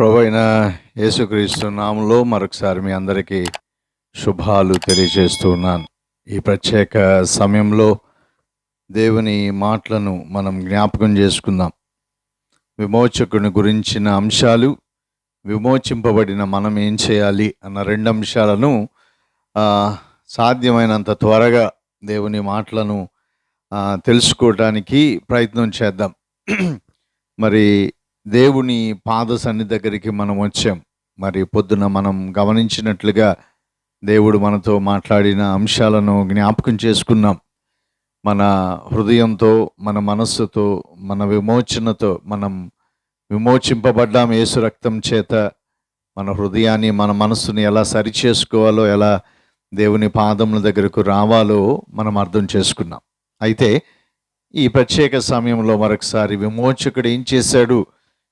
ప్రభు అయిన యేసుక్రీస్తు నామంలో మరొకసారి మీ అందరికీ శుభాలు తెలియజేస్తూ ఉన్నాను. ఈ ప్రత్యేక సమయంలో దేవుని మాటలను మనం జ్ఞాపకం చేసుకుందాం. విమోచకుని గురించిన అంశాలు, విమోచింపబడిన మనం ఏం చేయాలి అన్న రెండు అంశాలను సాధ్యమైనంత త్వరగా దేవుని మాటలను తెలుసుకోవటానికి ప్రయత్నం చేద్దాం. మరి దేవుని పాద సన్నిధి దగ్గరికి మనం వచ్చాం. మరి పొద్దున మనం గమనించినట్లుగా దేవుడు మనతో మాట్లాడిన అంశాలను జ్ఞాపకం చేసుకున్నాం. మన హృదయంతో, మన మనస్సుతో, మన విమోచనతో మనం విమోచింపబడ్డాం యేసు రక్తం చేత. మన హృదయాన్ని, మన మనస్సుని ఎలా సరిచేసుకోవాలో, ఎలా దేవుని పాదముల దగ్గరకు రావాలో మనం అర్థం చేసుకున్నాం. అయితే ఈ ప్రత్యేక సమయంలో మరొకసారి విమోచకుడు ఏం చేశాడు,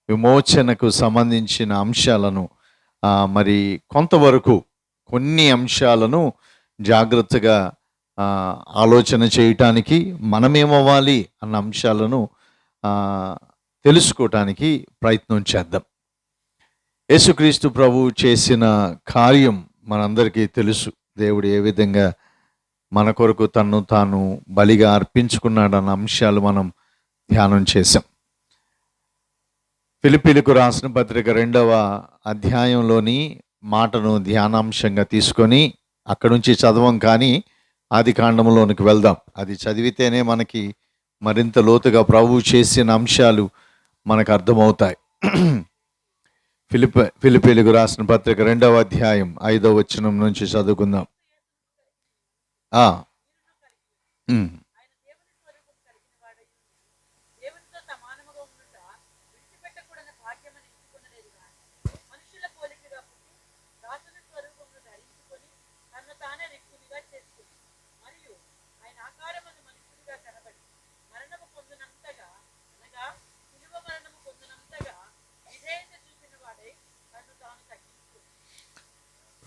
విమోచనకు సంబంధించిన అంశాలను మరి కొంతవరకు కొన్ని అంశాలను జాగ్రత్తగా ఆలోచన చేయటానికి, మనమేమవ్వాలి అన్న అంశాలను తెలుసుకోవటానికి ప్రయత్నం చేద్దాం. యేసుక్రీస్తు ప్రభువు చేసిన కార్యం మనందరికీ తెలుసు. దేవుడు ఏ విధంగా మన కొరకు తన్ను తాను బలిగా అర్పించుకున్నాడన్న అంశాలు మనం ధ్యానం చేశాం. ఫిలిప్పీలకు రాసిన పత్రిక 2వ అధ్యాయంలోని మాటను ధ్యానాంశంగా తీసుకొని అక్కడి నుంచి చదవం, కానీ ఆది కాండంలోనికి వెళ్దాం. అది చదివితేనే మనకి మరింత లోతుగా ప్రభువు చేసిన అంశాలు మనకు అర్థమవుతాయి. ఫిలిప్పీలకు రాసిన పత్రిక 2వ అధ్యాయం 5వ వచనం నుంచి చదువుకుందాం.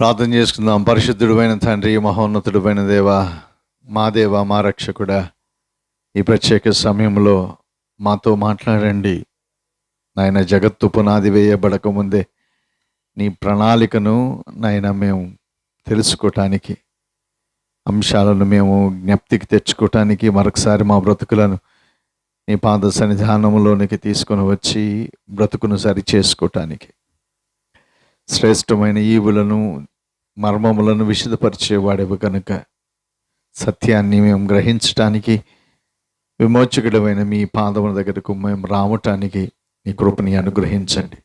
ప్రార్థన చేసుకుందాం. పరిశుద్ధుడైన తండ్రి, మహోన్నతుడైన దేవా, మా దేవా, మా రక్షకుడా, ఈ ప్రత్యేక సమయంలో మాతో మాట్లాడండి నాయన. జగత్తు పునాది వేయబడక ముందే నీ ప్రణాళికను నాయన మేము తెలుసుకోవటానికి, అంశాలను మేము జ్ఞప్తికి తెచ్చుకోవటానికి, మరొకసారి మా బ్రతుకులను నీ పాద సన్నిధానంలోనికి తీసుకొని వచ్చి బ్రతుకును సరి చేసుకోవటానికి, శ్రేష్టమైన ఈవులను, మర్మములను విశదపరిచేవాడేవి కనుక సత్యాన్ని మేము గ్రహించటానికి, విమోచకుడమైన మీ పాదముల దగ్గరకు మేము రావటానికి నీ కృపని అనుగ్రహించండి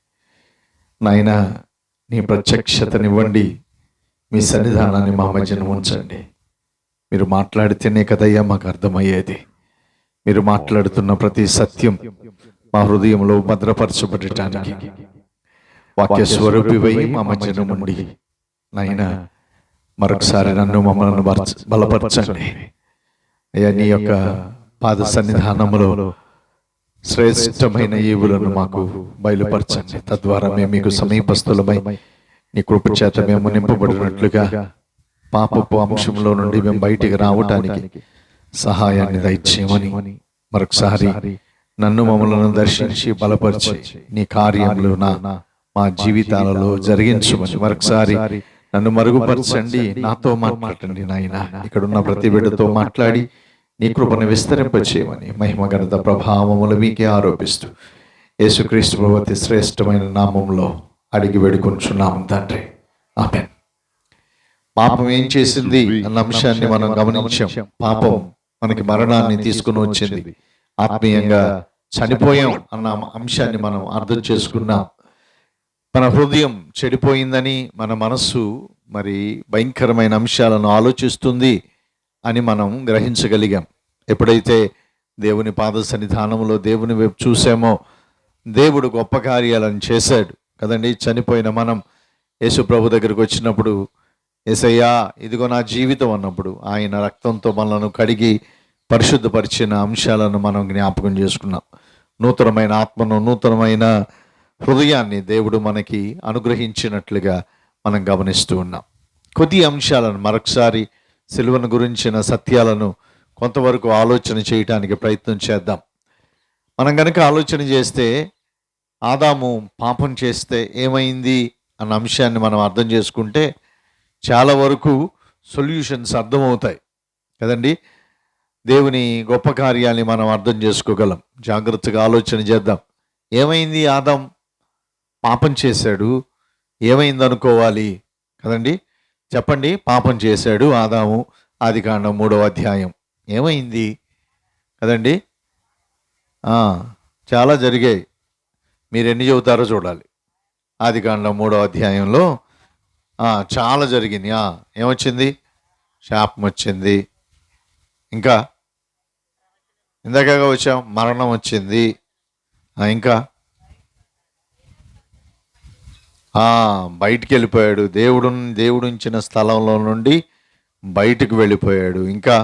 నాయన. నీ ప్రత్యక్షతనివ్వండి, మీ సన్నిధానాన్ని మా మధ్యన ఉంచండి. మీరు మాట్లాడితేనే కదయ్యా మాకు అర్థమయ్యేది. మీరు మాట్లాడుతున్న ప్రతి సత్యం మా హృదయంలో భద్రపరచబడటానికి వాక్య స్వరూపివై మా మధ్యన ఉండి నాయన మరొకసారి నన్ను, మమ్మల్ని బలపరచండి అయ్యా. నీ యొక్క పాద సన్నిధానములో శ్రేష్టమైన ఈవులను మాకు బయలుపరచండి. తద్వారా మేము మీకు సమీపస్తులమై నీ కృప చేత మేము నింపబడినట్లుగా పాపపు అంశంలో నుండి మేము బయటికి రావటానికి సహాయాన్ని దయచేయమని మరొకసారి నన్ను, మమ్మల్ని దర్శించి బలపరిచి నీ కార్యములు మా జీవితాలలో జరిగించమని మరొకసారి నన్ను మరుగుపరచండి. నాతో మాట్లాడండి నాయన. ఇక్కడున్న ప్రతి బిడ్డతో మాట్లాడి నీ కృపను విస్తరింపచేయమని మహిమ ఘనత ప్రభావములు మీకే ఆరోపిస్తూ యేసుక్రీస్తు ప్రభువు అతి శ్రేష్టమైన నామంలో అడిగి వేడుకొంచున్నాము తండ్రి, ఆమేన్. పాపం ఏం చేసింది అన్న అంశాన్ని మనం గమనించాం. పాపం మనకి మరణాన్ని తీసుకుని వచ్చింది. ఆత్మీయంగా చనిపోయాం అన్న అంశాన్ని మనం అర్థం చేసుకున్నాం. మన హృదయం చెడిపోయిందని, మన మనస్సు మరి భయంకరమైన అంశాలను ఆలోచిస్తుంది అని మనం గ్రహించగలిగాం. ఎప్పుడైతే దేవుని పాద సన్నిధానంలో దేవుని వైపు చూసామో, దేవుడు గొప్ప కార్యాలను చేశాడు కదండి. చనిపోయిన మనం యేసు ప్రభు దగ్గరికి వచ్చినప్పుడు, యేసయ్యా ఇదిగో నా జీవితం అన్నప్పుడు ఆయన రక్తంతో మనలను కడిగి పరిశుద్ధపరిచిన అంశాలను మనం జ్ఞాపకం చేసుకున్నాం. నూతనమైన ఆత్మను, నూతనమైన హృదయాన్ని దేవుడు మనకి అనుగ్రహించినట్లుగా మనం గమనిస్తూ ఉన్నాం. కొద్ది అంశాలను మరొకసారి సిలువను గురించిన సత్యాలను కొంతవరకు ఆలోచన చేయటానికి ప్రయత్నం చేద్దాం. మనం కనుక ఆలోచన చేస్తే ఆదాము పాపం చేస్తే ఏమైంది అన్న అంశాన్ని మనం అర్థం చేసుకుంటే చాలా వరకు సొల్యూషన్స్ అర్థమవుతాయి కదండి. దేవుని గొప్ప కార్యాన్ని మనం అర్థం చేసుకోగలం. జాగ్రత్తగా ఆలోచన చేద్దాం. ఏమైంది? ఆదాం పాపం చేశాడు, ఏమైంది అనుకోవాలి కదండి. చెప్పండి. పాపం చేశాడు ఆదాము, ఆదికాండం 3వ అధ్యాయం. ఏమైంది కదండి? చాలా జరిగాయి. మీరు ఎన్ని చెబుతారో చూడాలి. ఆదికాండం 3వ అధ్యాయంలో చాలా జరిగింది. ఏమొచ్చింది? శాపం వచ్చింది. ఇంకా ఇందాక వచ్చాం, మరణం వచ్చింది. ఇంకా బయటికి వెళ్ళిపోయాడు. దేవుడు ఉంచిన స్థలంలో నుండి బయటకు వెళ్ళిపోయాడు. ఇంకా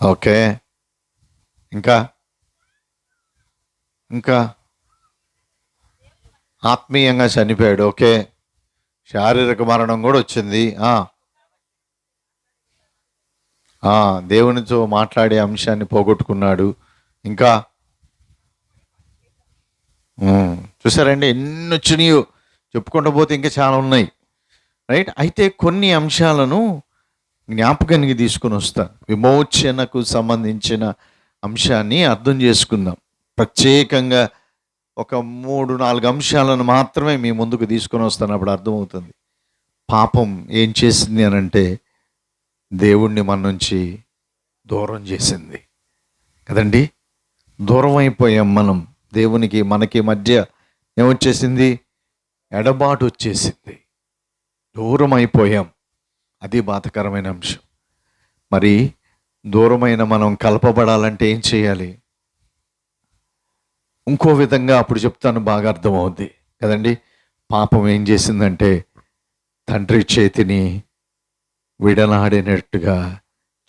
ఓకే, ఇంకా ఇంకా ఆత్మీయంగా చనిపోయాడు. ఓకే, శారీరక మరణం కూడా వచ్చింది. దేవునితో మాట్లాడే అంశాన్ని పోగొట్టుకున్నాడు. ఇంకా చూసారండి, ఎన్ని వచ్చినాయో, చెప్పుకుంటూ పోతే ఇంకా చాలా ఉన్నాయి. రైట్. అయితే కొన్ని అంశాలను జ్ఞాపకానికి తీసుకుని వస్తాను. విమోచనకు సంబంధించిన అంశాన్ని అర్థం చేసుకుందాం. ప్రత్యేకంగా ఒక 3-4 అంశాలను మాత్రమే మీ ముందుకు తీసుకొని వస్తాను. అప్పుడు అర్థమవుతుంది పాపం ఏం చేసింది అని అంటే దేవుణ్ణి మన నుంచి దూరం చేసింది కదండి. దూరం అయిపోయాం మనం. దేవునికి మనకి మధ్య ఏమొచ్చేసింది? ఎడబాటు వచ్చేసింది. దూరం అయిపోయాం. అది బాధకరమైన అంశం. మరి దూరమైన మనం కలపబడాలంటే ఏం చేయాలి? ఇంకో విధంగా అప్పుడు చెప్తాను, బాగా అర్థమవుద్ది కదండి. పాపం ఏం చేసిందంటే తండ్రి చేతిని విడనాడినట్టుగా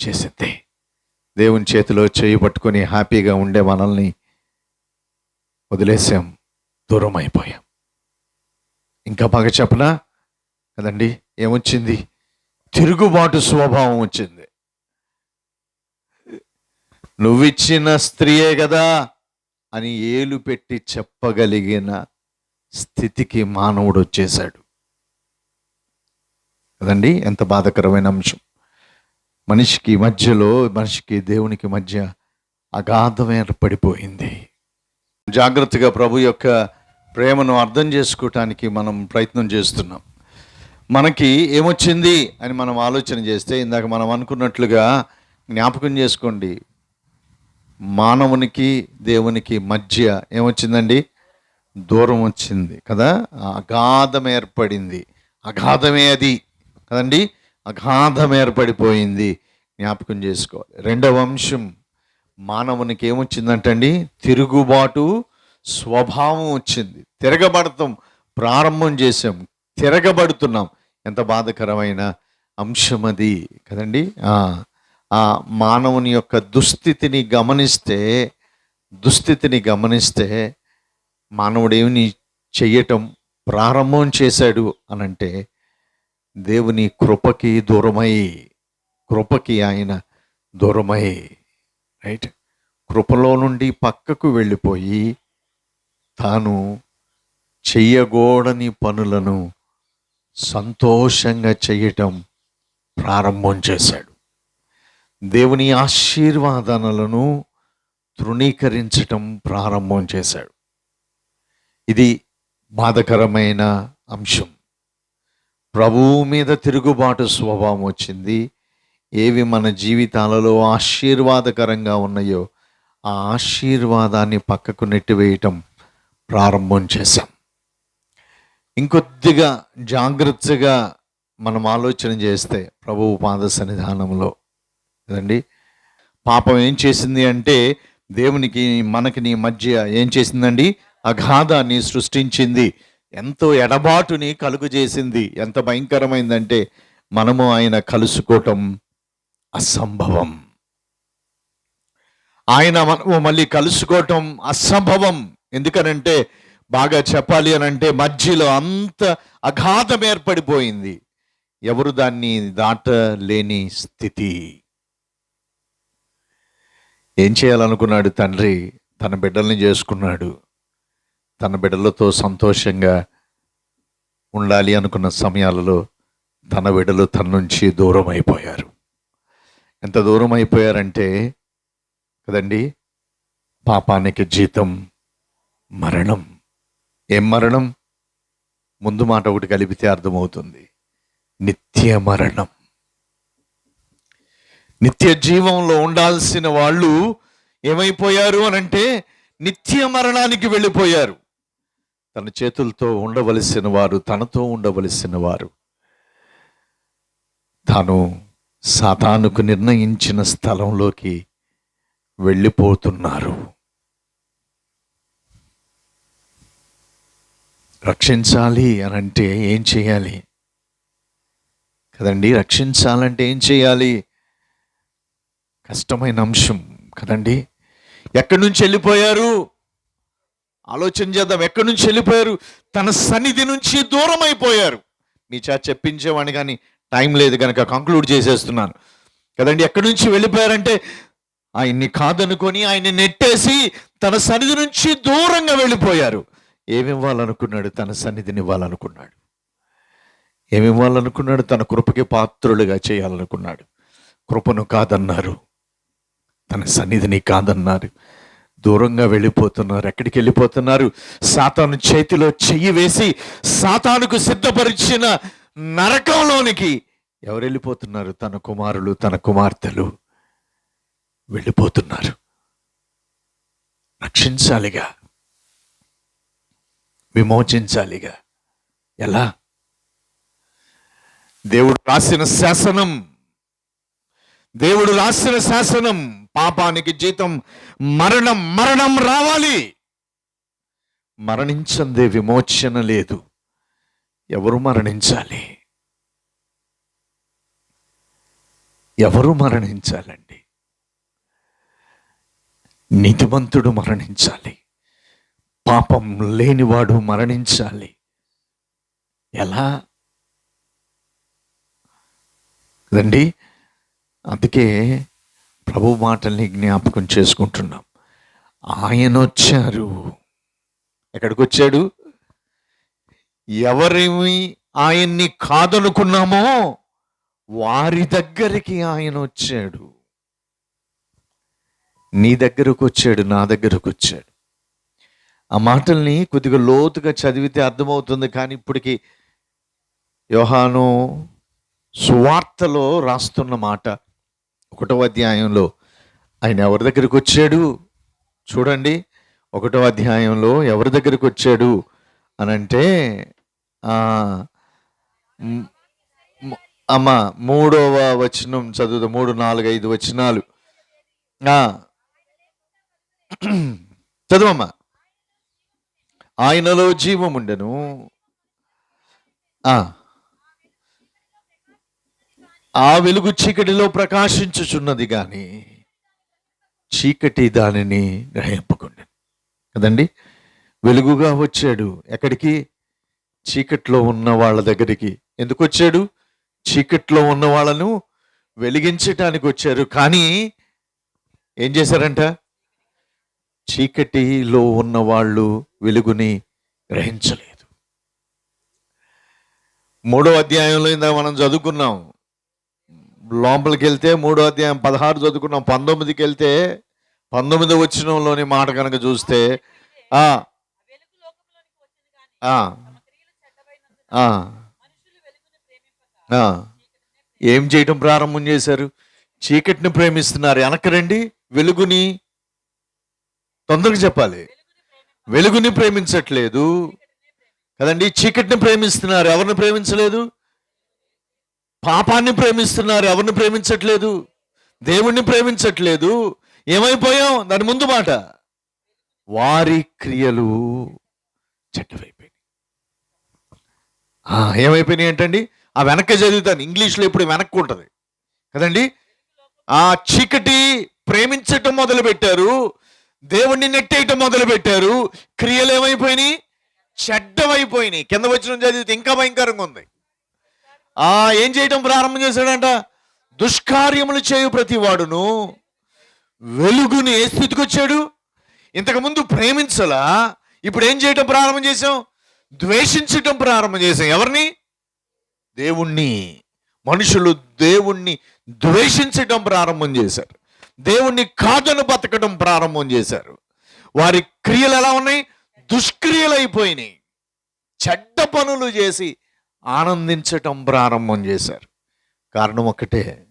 చేసింది. దేవుని చేతిలో చేయి పట్టుకొని హ్యాపీగా ఉండే మనల్ని వదిలేసాం, దూరం అయిపోయాం. ఇంకా బాగా చెప్పనా కదండి, ఏమొచ్చింది? తిరుగుబాటు స్వభావం వచ్చింది. నువ్విచ్చిన స్త్రీయే కదా అని ఏలు పెట్టి చెప్పగలిగిన స్థితికి మానవుడు వచ్చేశాడు కదండి. ఎంత బాధాకరమైన అంశం. మనిషికి దేవునికి మధ్య అగాధం ఏర్పడిపోయింది. జాగ్రత్తగా ప్రభు యొక్క ప్రేమను అర్థం చేసుకోవటానికి మనం ప్రయత్నం చేస్తున్నాం. మనకి ఏమొచ్చింది అని మనం ఆలోచన చేస్తే, ఇందాక మనం అనుకున్నట్లుగా జ్ఞాపకం చేసుకోండి, మానవునికి దేవునికి మధ్య ఏమొచ్చిందండి? దూరం వచ్చింది కదా. అగాధం ఏర్పడింది. అగాధమే అది కదండి. అగాధం ఏర్పడిపోయింది. జ్ఞాపకం చేసుకోవాలి. 2వ అంశం, మానవునికి ఏమొచ్చిందంటండి? తిరుగుబాటు స్వభావం వచ్చింది. తిరగబడతాం ప్రారంభం చేసాం, తిరగబడుతున్నాం. ఎంత బాధకరమైన అంశం అది కదండి. మానవుని యొక్క దుస్థితిని గమనిస్తే మానవుడు ఏమి చెయ్యటం ప్రారంభం చేశాడు అనంటే దేవుని కృపకి ఆయన దూరమై రైట్, కృపలో నుండి పక్కకు వెళ్ళిపోయి తాను చెయ్యకూడని పనులను సంతోషంగా చేయటం ప్రారంభం చేశాడు. దేవుని ఆశీర్వాదాలను తృణీకరించటం ప్రారంభం చేశాడు. ఇది బాధకరమైన అంశం. ప్రభువు మీద తిరుగుబాటు స్వభావం వచ్చింది. ఏవి మన జీవితాలలో ఆశీర్వాదకరంగా ఉన్నాయో ఆ ఆశీర్వాదాన్ని పక్కకు నెట్టివేయటం ప్రారంభం చేశాం. ఇంకొద్దిగా జాగ్రత్తగా మనం ఆలోచన చేస్తే ప్రభువు పాద సన్నిధానంలో కదండి, పాపం ఏం చేసింది అంటే దేవునికి మనకి మధ్య ఏం చేసిందండి? అగాధాన్ని సృష్టించింది. ఎంతో ఎడబాటుని కలుగు చేసింది. ఎంత భయంకరమైందంటే మనము ఆయన కలుసుకోవటం అసంభవం. మనము మళ్ళీ కలుసుకోవటం అసంభవం. ఎందుకనంటే బాగా చెప్పాలి అనంటే మధ్యలో అంత అగాధం ఏర్పడిపోయింది. ఎవరు దాన్ని దాటలేని స్థితి. ఏం చేయాలనుకున్నాడు తండ్రి? తన బిడ్డల్ని చేసుకున్నాడు. తన బిడ్డలతో సంతోషంగా ఉండాలి అనుకున్న సమయాలలో తన బిడ్డలు తన నుంచి దూరం అయిపోయారు. ఎంత దూరం అయిపోయారంటే కదండి, పాపానికి జీతం మరణం. ఏం మరణం? ముందు మాట ఒకటి కలిపితే అర్థమవుతుంది, నిత్య మరణం. నిత్య జీవంలో ఉండాల్సిన వాళ్ళు ఏమైపోయారు అనంటే నిత్య మరణానికి వెళ్ళిపోయారు. తన చేతులతో ఉండవలసిన వారు, తనతో ఉండవలసిన వారు తాను సాతానుకు నిర్ణయించిన స్థలంలోకి వెళ్ళిపోతున్నారు. రక్షించాలి అనంటే ఏం చేయాలి కదండి? రక్షించాలంటే ఏం చేయాలి? కష్టమైన అంశం కదండి. ఎక్కడి నుంచి వెళ్ళిపోయారు? ఆలోచన చేద్దాం. ఎక్కడి నుంచి వెళ్ళిపోయారు? తన సన్నిధి నుంచి దూరం అయిపోయారు. మీ చేత చెప్పించేవాడిని కానీ టైం లేదు కనుక కంక్లూడ్ చేసేస్తున్నాను కదండి. ఎక్కడి నుంచి వెళ్ళిపోయారంటే ఆయన్ని కాదనుకొని ఆయన్ని నెట్టేసి తన సన్నిధి నుంచి దూరంగా వెళ్ళిపోయారు. ఏమి ఇవ్వాలనుకున్నాడు? తన సన్నిధిని ఇవ్వాలనుకున్నాడు. ఏమి ఇవ్వాలనుకున్నాడు? తన కృపకి పాత్రులుగా చేయాలనుకున్నాడు. కృపను కాదన్నారు, తన సన్నిధిని కాదన్నారు. దూరంగా వెళ్ళిపోతున్నారు. ఎక్కడికి వెళ్ళిపోతున్నారు? సాతాను చేతిలో చెయ్యి వేసి సాతానుకు సిద్ధపరిచిన నరకంలోనికి ఎవరు వెళ్ళిపోతున్నారు? తన కుమారులు, తన కుమార్తెలు వెళ్ళిపోతున్నారు. రక్షించాలిగా, విమోచించాలిగా. ఎలా? దేవుడు రాసిన శాసనం, దేవుడు రాసిన శాసనం, పాపానికి జీతం మరణం. మరణం రావాలి. మరణించందే విమోచన లేదు. ఎవరు మరణించాలి? ఎవరు మరణించాలండి? నీతిమంతుడు మరణించాలి. పాపం లేనివాడు మరణించాలి. ఎలా కదండి? అందుకే ప్రభు మాటల్ని జ్ఞాపకం చేసుకుంటున్నాం. ఆయన వచ్చారు. ఎక్కడికి వచ్చాడు? ఎవరేమి ఆయన్ని కాదనుకున్నామో వారి దగ్గరికి ఆయన వచ్చాడు. నీ దగ్గరకు వచ్చాడు, నా దగ్గరకు వచ్చాడు. ఆ మాటల్ని కొద్దిగా లోతుగా చదివితే అర్థమవుతుంది. కానీ ఇప్పటికి యోహాను సువార్తలో రాస్తున్న మాట 1వ అధ్యాయంలో ఆయన ఎవరి దగ్గరికి వచ్చాడు చూడండి. 1వ అధ్యాయంలో ఎవరి దగ్గరికి వచ్చాడు అనంటే అమ్మ 3వ వచనం చదువుదా. 3, 4, 5 వచనాలు చదువమ్మా. ఆయనలో జీవముండెను, ఆ వెలుగు చీకటిలో ప్రకాశించుచున్నది గాని చీకటి దానిని గ్రహింపకుండెను. కదండి, వెలుగుగా వచ్చాడు. ఎక్కడికి? చీకట్లో ఉన్న వాళ్ళ దగ్గరికి. ఎందుకు వచ్చాడు? చీకట్లో ఉన్న వాళ్ళను వెలిగించటానికి వచ్చారు. కానీ ఏం చేశారంట? చీకటిలో ఉన్న వాళ్ళు వెలుగుని గ్రహించలేదు. 3వ అధ్యాయంలో ఇందాక మనం చదువుకున్నాం. లోపలికి వెళ్తే 3వ అధ్యాయం 16 చదువుకున్నాం. 19కి వెళ్తే 19వ వచనంలోని మాట కనుక చూస్తే ఏం చేయటం ప్రారంభం చేశారు? చీకటిని ప్రేమిస్తున్నారు. వెనకరండి, వెలుగుని, తొందరగా చెప్పాలి, వెలుగుని ప్రేమించట్లేదు కదండి. చీకటిని ప్రేమిస్తున్నారు. ఎవరిని ప్రేమించలేదు? పాపాన్ని ప్రేమిస్తున్నారు. ఎవరిని ప్రేమించట్లేదు? దేవుణ్ణి ప్రేమించట్లేదు. ఏమైపోయాం? దాని ముందు మాట, వారి క్రియలు చెడ్డవైపోయినాయి. ఏమైపోయినాయి ఏంటండి? ఆ వెనక్కి చదువుతాను. ఇంగ్లీష్లో ఇప్పుడు వెనక్కి ఉంటుంది కదండి. ఆ చీకటి ప్రేమించటం మొదలు పెట్టారు, దేవుణ్ణి నెట్టేయటం మొదలు పెట్టారు. క్రియలు ఏమైపోయినాయి? చెడ్డమైపోయినాయి. కింద వచ్చిన చదివితే ఇంకా భయంకరంగా ఉంది. ఏం చేయటం ప్రారంభం చేశాడంట? దుష్కార్యములు చేయు ప్రతి వాడును వెలుగుని ఏ స్థితికి వచ్చాడు? ఇంతకుముందు ప్రేమించలా, ఇప్పుడు ఏం చేయటం ప్రారంభం చేసాం? ద్వేషించటం ప్రారంభం చేసాం. ఎవరిని? దేవుణ్ణి. మనుషులు దేవుణ్ణి ద్వేషించటం ప్రారంభం చేశారు. దేవుణ్ణి కాదని బతకడం ప్రారంభం చేశారు. వారి క్రియలు ఎలా ఉన్నాయి? దుష్క్రియలు అయిపోయినాయి. చెడ్డ పనులు చేసి ఆనందించటం ప్రారంభం చేశారు. కారణం ఒక్కటే,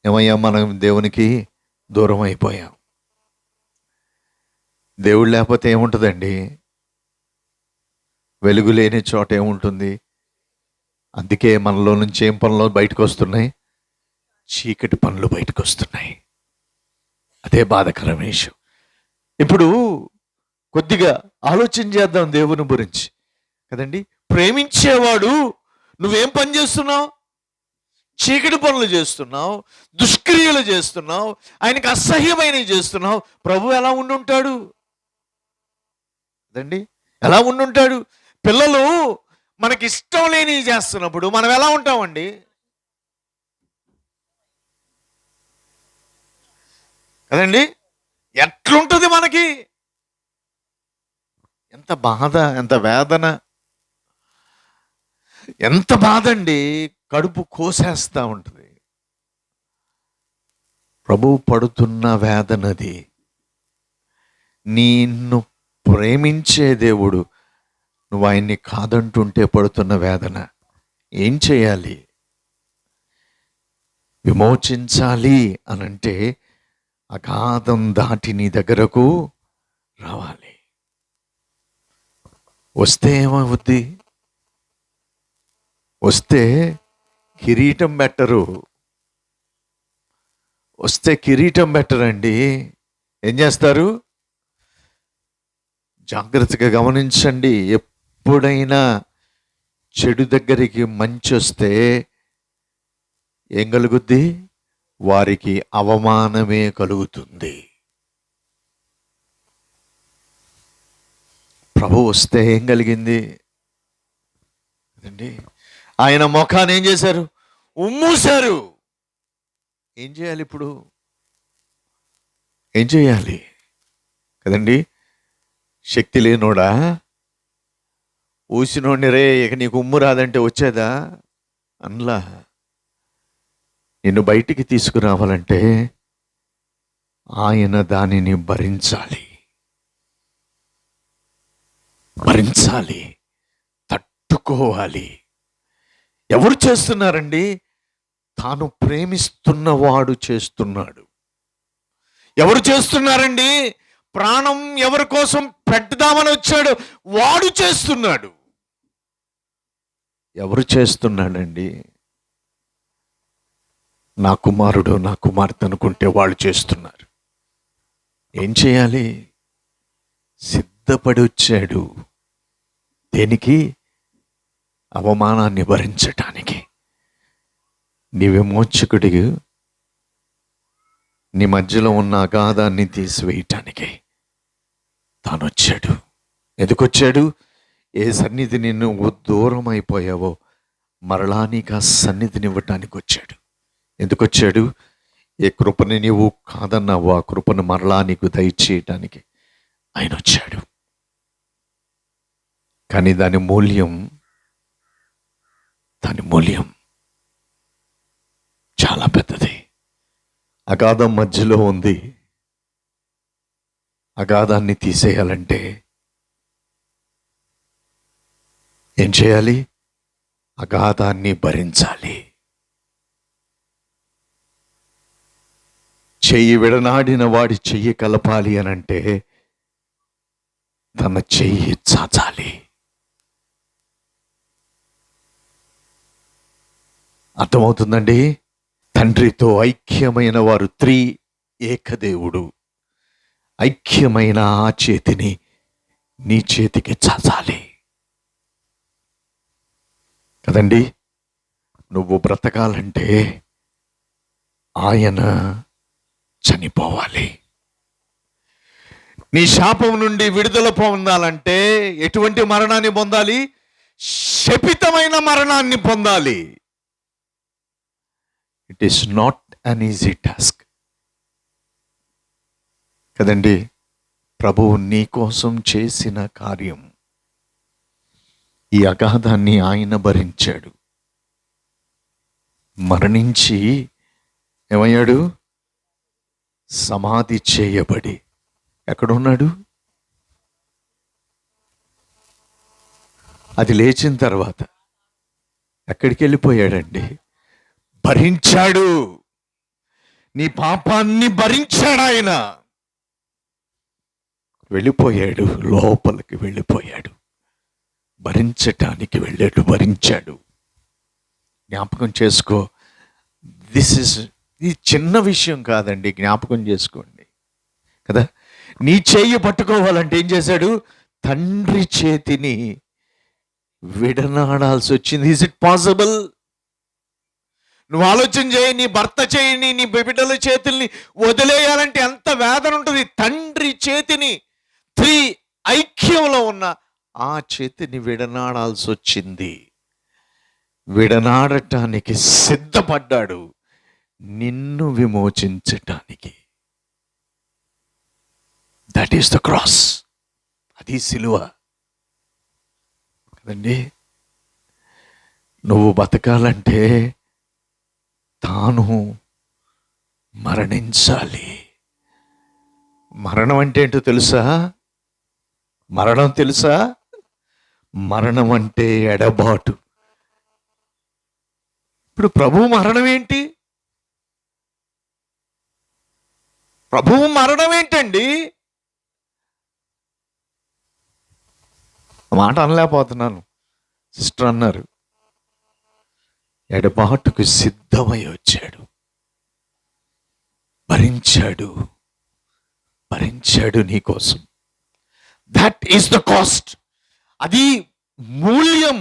ఏమయ్యా, మనం దేవునికి దూరం అయిపోయాం. దేవుడు లేకపోతే ఏముంటుందండి? వెలుగు లేని చోట ఏముంటుంది? అందుకే మనలో నుంచి ఏం పనులు బయటకు వస్తున్నాయి? చీకటి పనులు బయటకు వస్తున్నాయి. అదే బాధకరమైన విషయం. ఇప్పుడు కొద్దిగా ఆలోచన చేద్దాం దేవుని గురించి కదండి. ప్రేమించేవాడు నువ్వేం పని చేస్తున్నావు? చీకటి పనులు చేస్తున్నావు, దుష్క్రియలు చేస్తున్నావు, ఆయనకు అసహ్యమైనవి చేస్తున్నావు. ప్రభు ఎలా ఉండుంటాడు కదండి? ఎలా ఉండుంటాడు? పిల్లలు మనకి ఇష్టం లేనివి చేస్తున్నప్పుడు మనం ఎలా ఉంటామండి? కదండి? ఎట్లుంటుంది మనకి? ఎంత బాధ, ఎంత వేదన, ఎంత బాధ అండి. కడుపు కోసేస్తూ ఉంటుంది. ప్రభు పడుతున్న వేదనది. నిన్ను ప్రేమించే దేవుడు నువ్వు ఆయన్ని కాదంటుంటే పడుతున్న వేదన. ఏం చేయాలి? విమోచించాలి అనంటే అగాధం దాటి నీ దగ్గరకు రావాలి. వస్తే ఏమవుద్ది? వస్తే కిరీటం బెట్టరు. వస్తే కిరీటం బెట్టరండి. ఏం చేస్తారు? జాగ్రత్తగా గమనించండి. ఎప్పుడైనా చెడు దగ్గరికి మంచి వస్తే ఏం కలుగుద్ది? వారికి అవమానమే కలుగుతుంది. ప్రభు వస్తే ఏం కలిగింది అండి? ఆయన ముఖాన్ని ఏం చేశారు? ఉమ్మూశారు. ఏం చేయాలి ఇప్పుడు? ఏం చేయాలి కదండి? శక్తి లేనోడా? ఊసినోడిని రే ఇక నీకు ఉమ్ము రాదంటే వచ్చేదా? అన్లా. నిన్ను బయటికి తీసుకురావాలంటే ఆయన దానిని భరించాలి, తట్టుకోవాలి. ఎవరు చేస్తున్నారండి? తాను ప్రేమిస్తున్నవాడు చేస్తున్నాడు. ఎవరు చేస్తున్నారండి? ప్రాణం ఎవరి కోసం పెడదామని వచ్చాడు వాడు చేస్తున్నాడు. ఎవరు చేస్తున్నాడండి? నా కుమారుడు, నా కుమార్తె అనుకుంటే వాళ్ళు చేస్తున్నారు. ఏం చేయాలి? సిద్ధపడి వచ్చాడు. దేనికి? అవమానాన్ని భరించటానికి. నీ విమోచకుడికి నీ మధ్యలో ఉన్న అగాధాన్ని తీసివేయటానికి తాను వచ్చాడు. ఎందుకు వచ్చాడు? ఏ సన్నిధిని నువ్వు దూరం అయిపోయావో మరలా నీకు ఆ సన్నిధిని ఇవ్వటానికి వచ్చాడు. ఎందుకు వచ్చాడు? ఏ కృపని నీవు కాదన్నావో ఆ కృపను మరలా నీకు దయచేయటానికి ఆయన వచ్చాడు. కానీ దాని మూల్యం చాలా పెద్దది. అగాధం మధ్యలో ఉంది. అగాధాన్ని తీసేయాలంటే ఏం చేయాలి? అగాధాన్ని భరించాలి. చెయ్యి విడనాడిన వాడి చెయ్యి కలపాలి అనంటే తన చెయ్యి చాచాలి. అర్థమవుతుందండి? తండ్రితో ఐక్యమైన వారు ఏకదేవుడు ఐక్యమైన ఆ చేతిని నీ చేతికి చాచాలి కదండి. నువ్వు బ్రతకాలంటే ఆయన చనిపోవాలి. నీ శాపం నుండి విడుదల పొందాలంటే ఎటువంటి మరణాన్ని పొందాలి? శపితమైన మరణాన్ని పొందాలి. It is not an easy task కదండి. ప్రభువు నీ కోసం చేసిన కార్యం, ఈ అగాధాన్ని ఆయన భరించాడు. మరణించి ఏమయ్యాడు? సమాధి చేయబడి ఎక్కడున్నాడు? అది లేచిన తర్వాత ఎక్కడికి వెళ్ళిపోయాడండి? భరించాడు. నీ పాపాన్ని భరించాడు ఆయన. వెళ్ళిపోయాడు, లోపలికి వెళ్ళిపోయాడు. భరించటానికి వెళ్ళాడు, భరించాడు. జ్ఞాపకం చేసుకో. ఇది చిన్న విషయం కాదండి, జ్ఞాపకం చేసుకోండి కదా. నీ చెయ్యి పట్టుకోవాలంటే ఏం చేశాడు? తండ్రి చేతిని విడనాడాల్సి వచ్చింది. Is it possible? నువ్వు ఆలోచన చేయి. నీ భర్త చేయిని, నీ బిడ్డల చేతుల్ని వదిలేయాలంటే ఎంత వేదన ఉంటుంది. తండ్రి చేతిని, ఐక్యంలో ఉన్న ఆ చేతిని విడనాడాల్సి వచ్చింది. విడనాడటానికి సిద్ధపడ్డాడు, నిన్ను విమోచించటానికి. That is the cross. అది సిలువ కదండి. నువ్వు బతకాలంటే తాను మరణించాలి. మరణం అంటే ఏంటో తెలుసా? మరణం తెలుసా? మరణం అంటే ఎడబాటు. ఇప్పుడు ప్రభువు మరణం ఏంటి? ప్రభువు మరణం ఏంటండి? మాట అనలేకపోతున్నాను. సిస్టర్ అన్నారు, ఎడబాటుకు సిద్ధమై వచ్చాడు, భరించాడు, భరించాడు నీ కోసం. That is the cost. అది మూల్యం.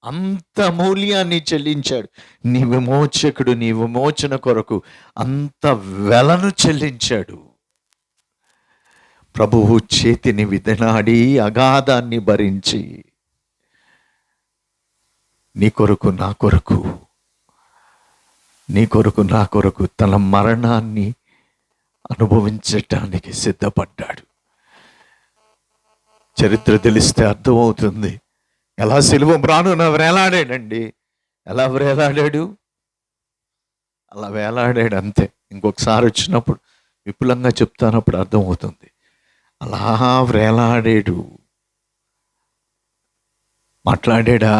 అంత మూల్యాన్ని చెల్లించాడు నీ విమోచకుడు. నీ విమోచన కొరకు అంత వెలను చెల్లించాడు. ప్రభువు చేతిని విదనాడి అగాధాన్ని భరించి నీ కొరకు నా కొరకు, నీ కొరకు నా కొరకు తన మరణాన్ని అనుభవించటానికి సిద్ధపడ్డాడు. చరిత్ర తెలిస్తే అర్థమవుతుంది. ఎలా సిలువ మ్రానున వేలాడాడండి. ఎలా వేలాడాడు? అలా వేలాడాడు అంతే. ఇంకొకసారి వచ్చినప్పుడు విపులంగా చెప్తానప్పుడు అర్థమవుతుంది. అలా వేలాడాడు. మాట్లాడా?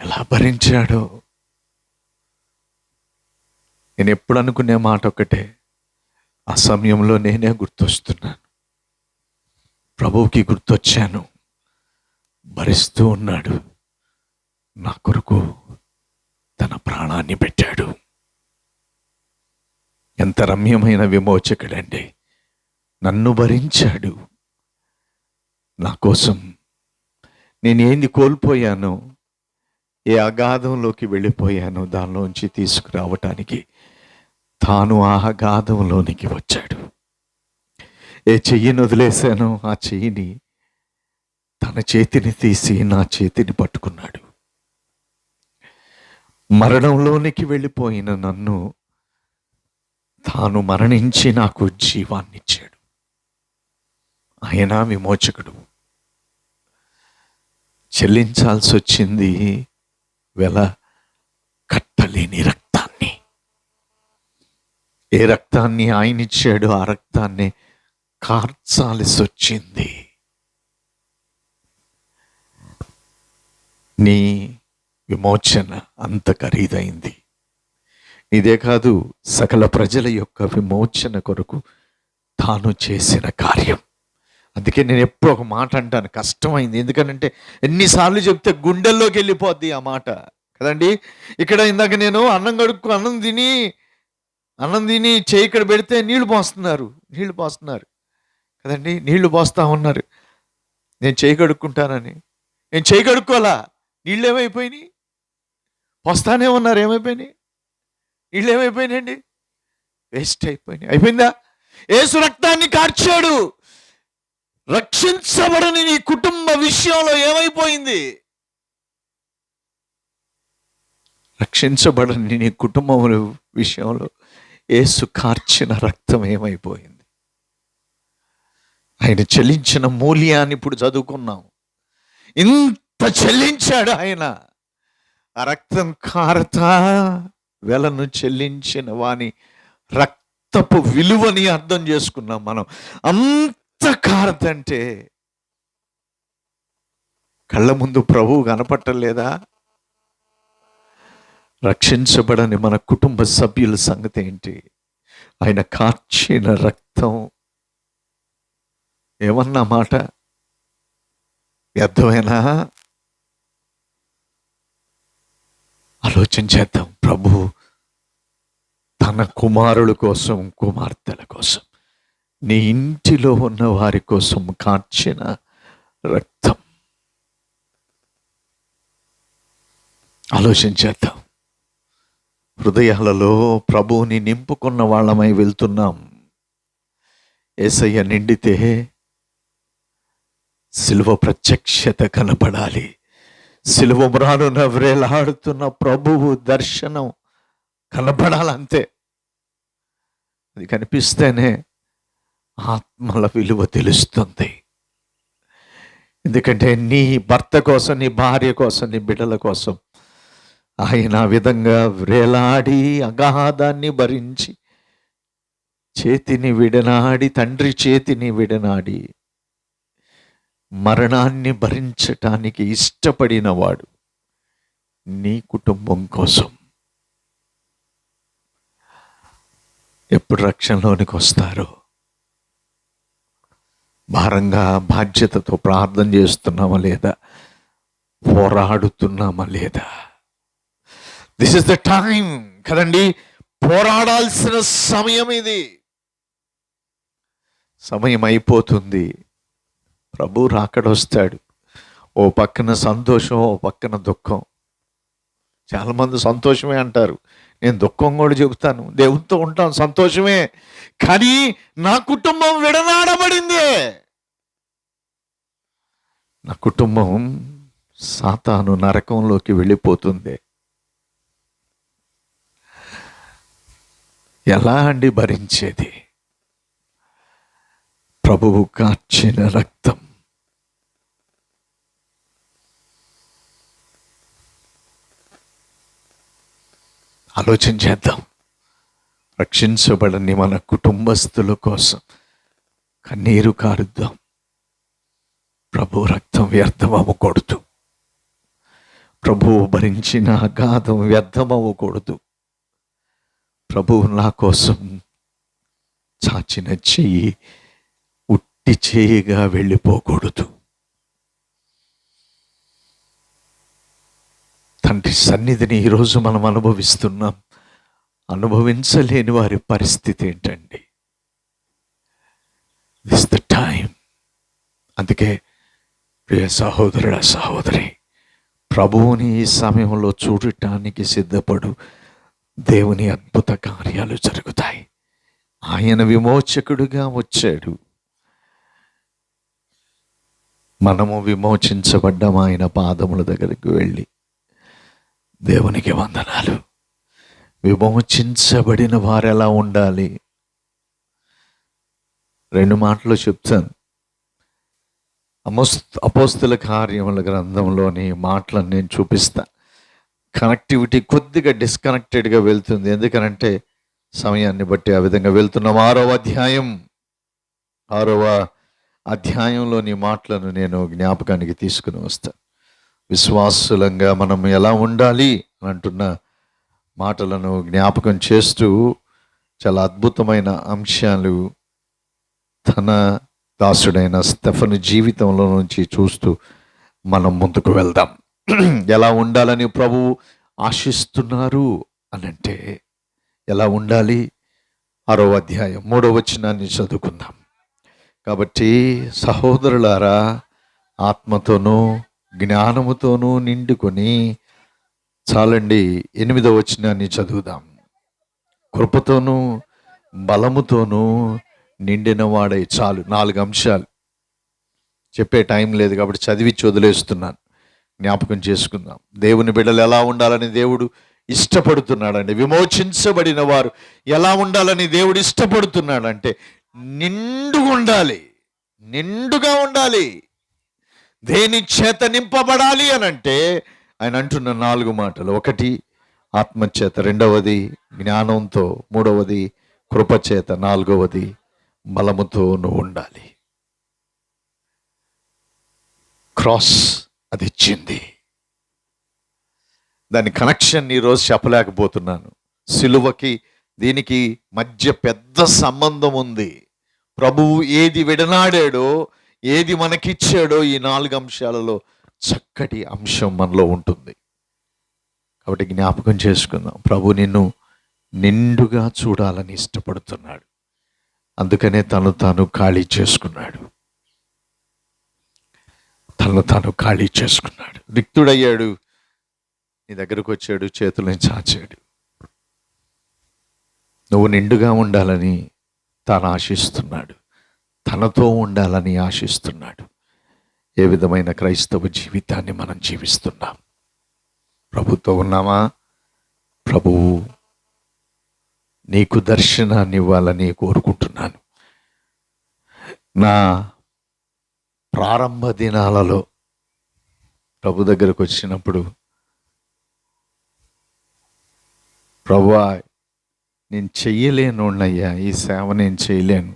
ఎలా భరించాడో. నేను ఎప్పుడు అనుకునే మాట ఒకటే, ఆ సమయంలో నేనే గుర్తొస్తున్నాను. ప్రభువుకి గుర్తొచ్చాను. భరిస్తూ ఉన్నాడు, నా కొరకు తన ప్రాణాన్ని పెట్టాడు. ఎంత రమ్యమైన విమోచకుడండి. నన్ను భరించాడు నా కోసం. నేనేంది కోల్పోయాను, ఏ అగాధంలోకి వెళ్ళిపోయాను, దానిలోంచి తీసుకురావటానికి తాను ఆ అగాధంలోనికి వచ్చాడు. ఏ చెయ్యిని వదిలేశానో ఆ చెయ్యిని, తన చేతిని తీసి నా చేతిని పట్టుకున్నాడు. మరణంలోనికి వెళ్ళిపోయిన నన్ను తాను మరణించి నాకు జీవాన్నిచ్చాడు. ఆయన విమోచకుడు. చెల్లించాల్సి వచ్చింది వెల కట్టలేని రక్తాన్ని. ఏ రక్తాన్ని ఆయన ఇచ్చాడు, ఆ రక్తాన్ని కార్చాల్సి వచ్చింది. నీ విమోచన అంత ఖరీదైంది. ఇదే కాదు, సకల ప్రజల యొక్క విమోచన కొరకు తాను చేసిన కార్యం. అందుకే నేను ఎప్పుడు ఒక మాట అంటాను, కష్టమైంది. ఎందుకంటే ఎన్నిసార్లు చెప్తే గుండెల్లోకి వెళ్ళిపోద్ది ఆ మాట కదండి. ఇక్కడ ఇందాక నేను అన్నం తిని చేయి ఇక్కడ పెడితే నీళ్లు పోస్తున్నారు కదండి. నీళ్లు పోస్తా ఉన్నారు. నేను చేయి కడుక్కుంటానని, నేను చేయి కడుక్కోవాలా? నీళ్ళు ఏమైపోయినాయి? పోస్తానే ఉన్నారు. ఏమైపోయినాయి? నీళ్ళు ఏమైపోయినాయండి? వేస్ట్ అయిపోయినాయి. అయిపోయిందా? యేసు రక్తాన్ని కార్చాడు. రక్షించబడని నీ కుటుంబ విషయంలో ఏమైపోయింది? రక్షించబడని నీ కుటుంబం విషయంలో యేసు కార్చిన రక్తం ఏమైపోయింది? ఆయన చెల్లించిన మూల్యాన్ని ఇప్పుడు చదువుకున్నాం. ఇంత చెల్లించాడు ఆయన. ఆ రక్తం కారతా వెలను చెల్లించిన వాని రక్తపు విలువని అర్థం చేసుకున్నాం మనం. అంత కారతంటే కళ్ళ ముందు ప్రభువు కనపట్టలేదా? రక్షించబడని మన కుటుంబ సభ్యుల సంగతి ఏంటి? ఆయన కార్చిన రక్తం ఏమన్నా మాట వ్యర్థమేనా? ఆలోచన చేద్దాం. ప్రభు తన కుమారుల కోసం, కుమార్తెల కోసం, నీ ఇంటిలో ఉన్న వారి కోసం కార్చిన రక్తం. ఆలోచన చేద్దాం. హృదయాలలో ప్రభువుని నింపుకున్న వాళ్ళమై వెళ్తున్నాం. యేసయ్య నిండితే సిలువ ప్రత్యక్షత కనపడాలి. సిలువ మ్రానున వ్రేలాడుతున్న ప్రభువు దర్శనం కనపడాలంతే. అది కనిపిస్తేనే ఆత్మల విలువ తెలుస్తుంది. ఎందుకంటే నీ భర్త కోసం, నీ భార్య కోసం, నీ బిడ్డల కోసం ఆయన ఆ విధంగా వ్రేలాడి అగాధాన్ని భరించి చేతిని విడనాడి, తండ్రి చేతిని విడనాడి మరణాన్ని భరించటానికి ఇష్టపడినవాడు నీ కుటుంబం కోసం. ఎప్పుడు రక్షణలోనికి వస్తారో భారంగా, బాధ్యతతో ప్రార్థన చేస్తున్నామా లేదా? పోరాడుతున్నామా లేదా? దిస్ ఇస్ ద టైం కదండి. పోరాడాల్సిన సమయం ఇది. సమయం అయిపోతుంది. ప్రభు రాకడొస్తాడు. ఓ పక్కన సంతోషం, ఓ పక్కన దుఃఖం. చాలామంది సంతోషమే అంటారు. నేను దుఃఖం కూడా చెబుతాను. దేవునితో ఉంటాను, సంతోషమే. కానీ నా కుటుంబం విడనాడబడిందే. నా కుటుంబం సాతాను నరకంలోకి వెళ్ళిపోతుంది. ఎలా అండి భరించేది? ప్రభువు కార్చిన రక్తం. ఆలోచన చేద్దాం. రక్షించబడని మన కుటుంబస్తుల కోసం కన్నీరు కారుద్దాం. ప్రభు రక్తం వ్యర్థమవ్వకూడదు. ప్రభువు భరించిన అగాధం వ్యర్థమవ్వకూడదు. ప్రభువు నా కోసం చాచిన చెయ్యి ఉట్టి చేయిగా వెళ్ళిపోకూడదు. తండ్రి సన్నిధిని ఈరోజు మనం అనుభవిస్తున్నాం. అనుభవించలేని వారి పరిస్థితి ఏంటండి? This the time. అందుకే ప్రియ సహోదరుడ, సహోదరి, ప్రభువుని ఈ సమయంలో చూడటానికి సిద్ధపడు. దేవుని అద్భుత కార్యాలు జరుగుతాయి. ఆయన విమోచకుడుగా వచ్చాడు. మనము విమోచించబడ్డాం. ఆయన పాదముల దగ్గరికి వెళ్ళి దేవునికి వందనాలు. విమోచించబడిన వారు ఎలా ఉండాలి? 2 మాటలు చెప్తాను. అపోస్తల కార్యముల గ్రంథంలోని మాటలను నేను చూపిస్తా. కనెక్టివిటీ కొద్దిగా డిస్కనెక్టెడ్గా వెళ్తుంది. ఎందుకనంటే సమయాన్ని బట్టి ఆ విధంగా వెళ్తున్నాం. 6వ అధ్యాయంలోని మాటలను నేను జ్ఞాపకానికి తీసుకుని వస్తాను. విశ్వాసులంగా మనం ఎలా ఉండాలి అని అంటున్న మాటలను జ్ఞాపకం చేస్తూ చాలా అద్భుతమైన అంశాలు తన దాసుడైన స్టెఫను జీవితంలో నుంచి చూస్తూ మనం ముందుకు వెళ్దాం. ఎలా ఉండాలని ప్రభువు ఆశిస్తున్నారు అనంటే ఎలా ఉండాలి? 6వ అధ్యాయం 3వ వచనాన్ని చదువుకుందాం. కాబట్టి సహోదరులారా, ఆత్మతోనూ జ్ఞానముతోనూ నిండుకొని, చాలండి 8వ వచనాన్ని చదువుదాం. కృపతోనూ బలముతోనూ నిండిన వాడై. చాలు, 4 అంశాలు. చెప్పే టైం లేదు కాబట్టి చదివించి వదిలేస్తున్నాను. జ్ఞాపకం చేసుకుందాం. దేవుని బిడ్డలు ఎలా ఉండాలని దేవుడు ఇష్టపడుతున్నాడండి. విమోచించబడిన వారు ఎలా ఉండాలని దేవుడు ఇష్టపడుతున్నాడంటే నిండుగా ఉండాలి. నిండుగా ఉండాలి. దేని చేత నింపబడాలి అని అంటే ఆయన అంటున్న 4 మాటలు. ఒకటి ఆత్మచేత, రెండవది జ్ఞానంతో, మూడవది కృపచేత, నాలుగవది బలముతో నువ్వు ఉండాలి. క్రాస్ అది ఇచ్చింది. దాని కనెక్షన్ ఈరోజు చెప్పలేకపోతున్నాను. సిలువకి దీనికి మధ్య పెద్ద సంబంధం ఉంది. ప్రభువు ఏది విడనాడాడో, ఏది మనకిచ్చాడో, ఈ 4 అంశాలలో చక్కటి అంశం మనలో ఉంటుంది. కాబట్టి జ్ఞాపకం చేసుకుందాం. ప్రభు నిన్ను నిండుగా చూడాలని ఇష్టపడుతున్నాడు. అందుకనే తను తాను ఖాళీ చేసుకున్నాడు. రిక్తుడయ్యాడు. నీ దగ్గరకు వచ్చాడు, చేతులను చాచాడు. నువ్వు నిండుగా ఉండాలని తాను ఆశిస్తున్నాడు. తనతో ఉండాలని ఆశిస్తున్నాడు. ఏ విధమైన క్రైస్తవ జీవితాన్ని మనం జీవిస్తున్నాం? ప్రభుతో ఉన్నామా? ప్రభువు నీకు దర్శనాన్ని ఇవ్వాలని కోరుకుంటున్నాను. నా ప్రారంభ దినాలలో ప్రభు దగ్గరకు వచ్చినప్పుడు, ప్రభువా నేను చెయ్యలేనున్నయ్యా, ఈ సేవ నేను చేయలేను,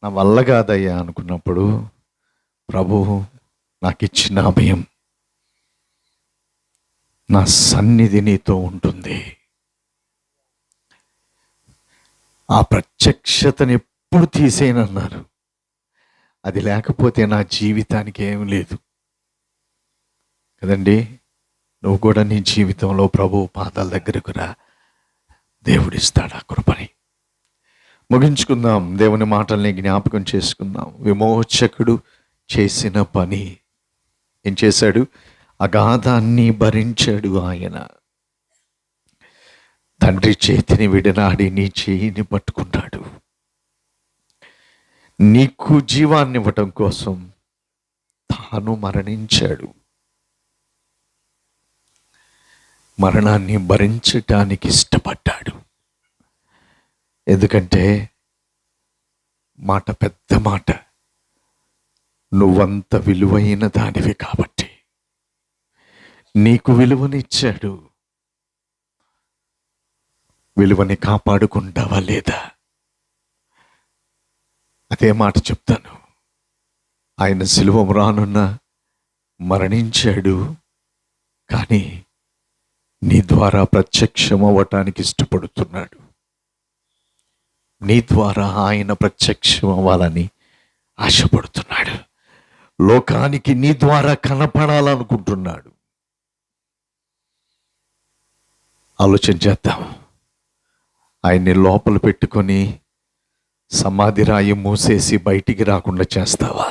నా వల్ల కాదయ్యా అనుకున్నప్పుడు ప్రభువు నాకు ఇచ్చిన అభయం, నా సన్నిధి నీతో ఉంటుంది. ఆ ప్రత్యక్షతని ఎప్పుడు తీసేయనన్నారు. అది లేకపోతే నా జీవితానికి ఏం లేదు కదండి. నువ్వు కూడా నీ జీవితంలో ప్రభు పాదాల దగ్గరకు రా, దేవుడిస్తాడు ఆ కృపని. ముగించుకుందాం. దేవుని మాటల్ని జ్ఞాపకం చేసుకుందాం. విమోచకుడు చేసిన పని ఏం చేశాడు? అగాధాన్ని భరించాడు ఆయన. తండ్రి చేతిని విడనాడి నీ చేయిని పట్టుకున్నాడు. నీకు జీవాన్ని ఇవ్వటం కోసం తాను మరణించాడు. మరణాన్ని భరించటానికి ఇష్టపడ్డాడు. ఎందుకంటే మాట పెద్ద మాట, నువ్వంత విలువైన దానివి కాబట్టి నీకు విలువనిచ్చాడు. విలువని కాపాడుకుంటావా లేదా? అదే మాట చెప్తాను. ఆయన సిలువ రానున్న మరణించాడు, కానీ నీ ద్వారా ప్రత్యక్షం అవ్వటానికి ఇష్టపడుతున్నాడు. నీ ద్వారా ఆయన ప్రత్యక్షం అవ్వాలని ఆశపడుతున్నాడు. లోకానికి నీ ద్వారా కనపడాలనుకుంటున్నాడు. ఆలోచన చేద్దాం. ఆయన్ని లోపల పెట్టుకొని సమాధి రాయి మూసేసి బయటికి రాకుండా చేస్తావా?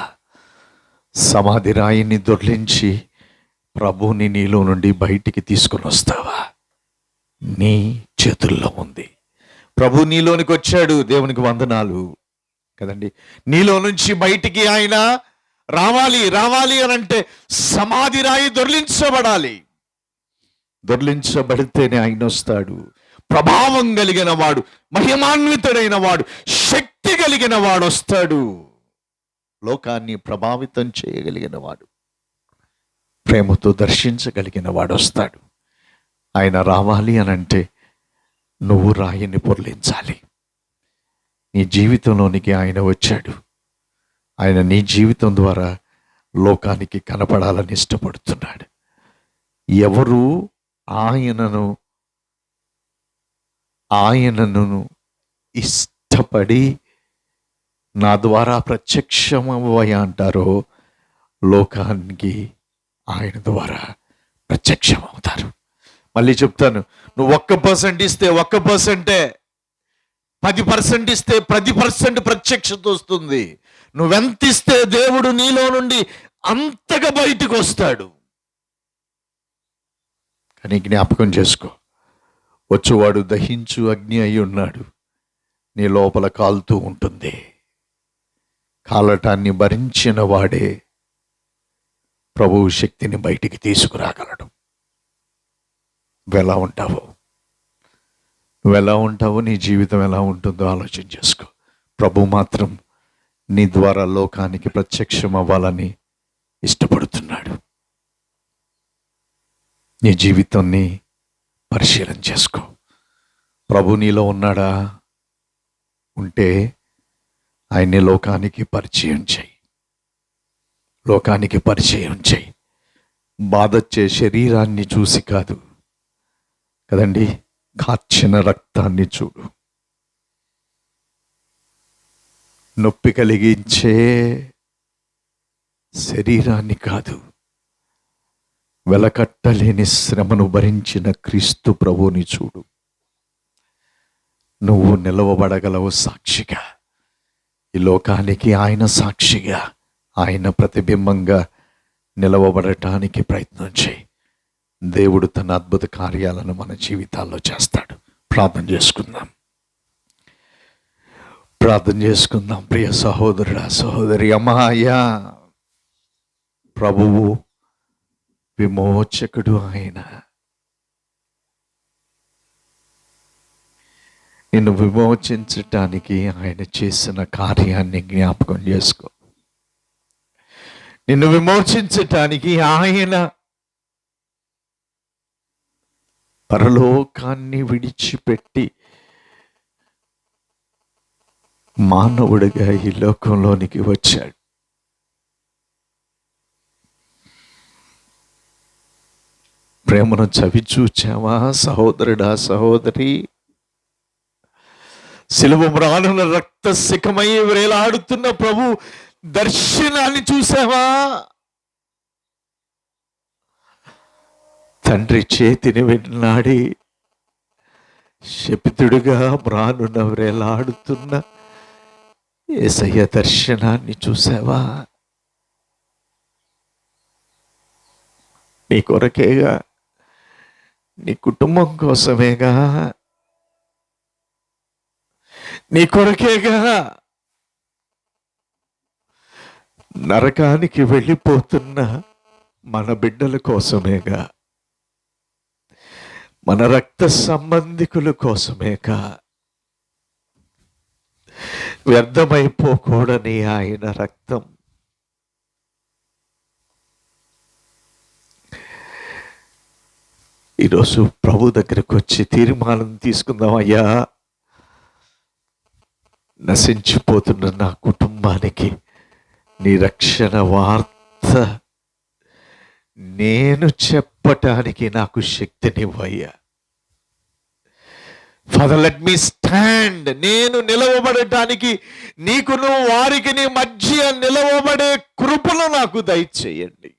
సమాధి రాయిని దొర్లించి ప్రభువుని నీలో నుండి బయటికి తీసుకొని వస్తావా? నీ చేతుల్లో ఉంది. ప్రభు నీలోనికి వచ్చాడు. దేవునికి వందనాలు కదండి. నీలో నుంచి బయటికి ఆయన రావాలి అని అంటే సమాధి రాయి దొర్లించబడాలి. దొర్లించబడితేనే ఆయన వస్తాడు. ప్రభావం కలిగిన వాడు, మహిమాన్వితుడైన వాడు, శక్తి కలిగిన వాడు వస్తాడు. లోకాన్ని ప్రభావితం చేయగలిగిన వాడు, ప్రేమతో దర్శించగలిగిన వాడు వస్తాడు. ఆయన రావాలి అని అంటే నువ్వు రాయిని పొర్లించాలి. నీ జీవితంలోనికి ఆయన వచ్చాడు. ఆయన నీ జీవితం ద్వారా లోకానికి కనపడాలని ఇష్టపడుతున్నాడు. ఎవరు ఆయనను ఇష్టపడి నా ద్వారా ప్రత్యక్షమవ్వయ అంటారో, లోకానికి ఆయన ద్వారా ప్రత్యక్షమవుతారు. మళ్ళీ చెప్తాను, నువ్వు 1% ఇస్తే 1%, 10% ఇస్తే 10% ప్రత్యక్షత వస్తుంది. నువ్వెంత ఇస్తే దేవుడు నీలో నుండి అంతగా బయటకు వస్తాడు. కానీ జ్ఞాపకం చేసుకో, వచ్చేవాడు దహించు అగ్ని అయి ఉన్నాడు. నీ లోపల కాలుతూ ఉంటుంది. కాలటాన్ని భరించిన వాడే ప్రభువు శక్తిని బయటికి తీసుకురాగలడు. నువ్వెలా ఉంటావో నీ జీవితం ఎలా ఉంటుందో ఆలోచన చేసుకో. ప్రభు మాత్రం నీ ద్వారా లోకానికి ప్రత్యక్షం అవ్వాలని ఇష్టపడుతున్నాడు. నీ జీవితాన్ని పరిశీలన చేసుకో. ప్రభు నీలో ఉన్నాడా? ఉంటే ఆయన్ని లోకానికి పరిచయం చేయి. లోకానికి పరిచయం చేయి. బాధొచ్చే శరీరాన్ని చూసి కాదు కదండి, కార్చిన రక్తాన్ని చూడు. నొప్పి కలిగించే శరీరాన్ని కాదు, వెలకట్టలేని శ్రమను భరించిన క్రీస్తు ప్రభువుని చూడు. నువ్వు నిలవబడగలవు సాక్షిగా. ఈ లోకానికి ఆయన సాక్షిగా, ఆయన ప్రతిబింబంగా నిలవబడటానికి ప్రయత్నం చేయి. దేవుడు తన అద్భుత కార్యాలను మన జీవితాల్లో చేస్తాడు. ప్రార్థన చేసుకుందాం. ప్రియ సహోదరుడా, సహోదరి, అమ్మాయ్యా, ప్రభువు విమోచకుడు. ఆయన నిన్ను విమోచించటానికి ఆయన చేసిన కార్యాన్ని జ్ఞాపకం చేసుకో. నిన్ను విమోచించటానికి ఆయన పరలోకాన్ని విడిచిపెట్టి మానవుడిగా ఈ లోకంలోనికి వచ్చాడు. ప్రేమను చవి చూచావా సహోదరుడా, సహోదరి? శిలువ మ్రానుల రక్త శిఖమై వేలాడుతున్న ప్రభు దర్శనాన్ని చూసావా? తండ్రి చేతిని వెన్నాడి శపితుడుగా మ్రానున వేలాడుతున్న యేసయ్య దర్శనాన్ని చూసావా? నీ కొరకేగా, నీ కుటుంబం కోసమేగా, నీ కొరకేగా, నరకానికి వెళ్ళిపోతున్న మన బిడ్డల కోసమేగా, మన రక్త సంబంధికుల కోసమేగా, వ్యర్థమైపోకూడని ఆయన రక్తం. ఈరోజు ప్రభు దగ్గరకు వచ్చి తీర్మానం తీసుకుందాం. అయ్యా, నశించిపోతున్న నా కుటుంబానికి నీ రక్షణ వార్త నేను చెప్పటానికి నాకు శక్తినివ్వయ్యా. Father, let me stand. నేను నిలవబడటానికి నీకును వారికి నీ మధ్య నిలవబడే కృపను నాకు దయచేయండి.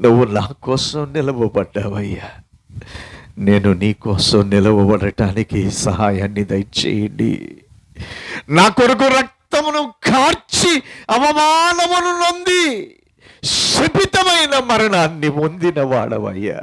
నువ్వు నా కోసం నిలవబడ్డావయ్యా, నేను నీ కోసం నిలవబడటానికి సహాయాన్ని దయచేయండి. నా కొరకు రక్తమును కార్చి అవమానమును నొంది శపితమైన మరణాన్ని పొందిన వాడవయ్యా.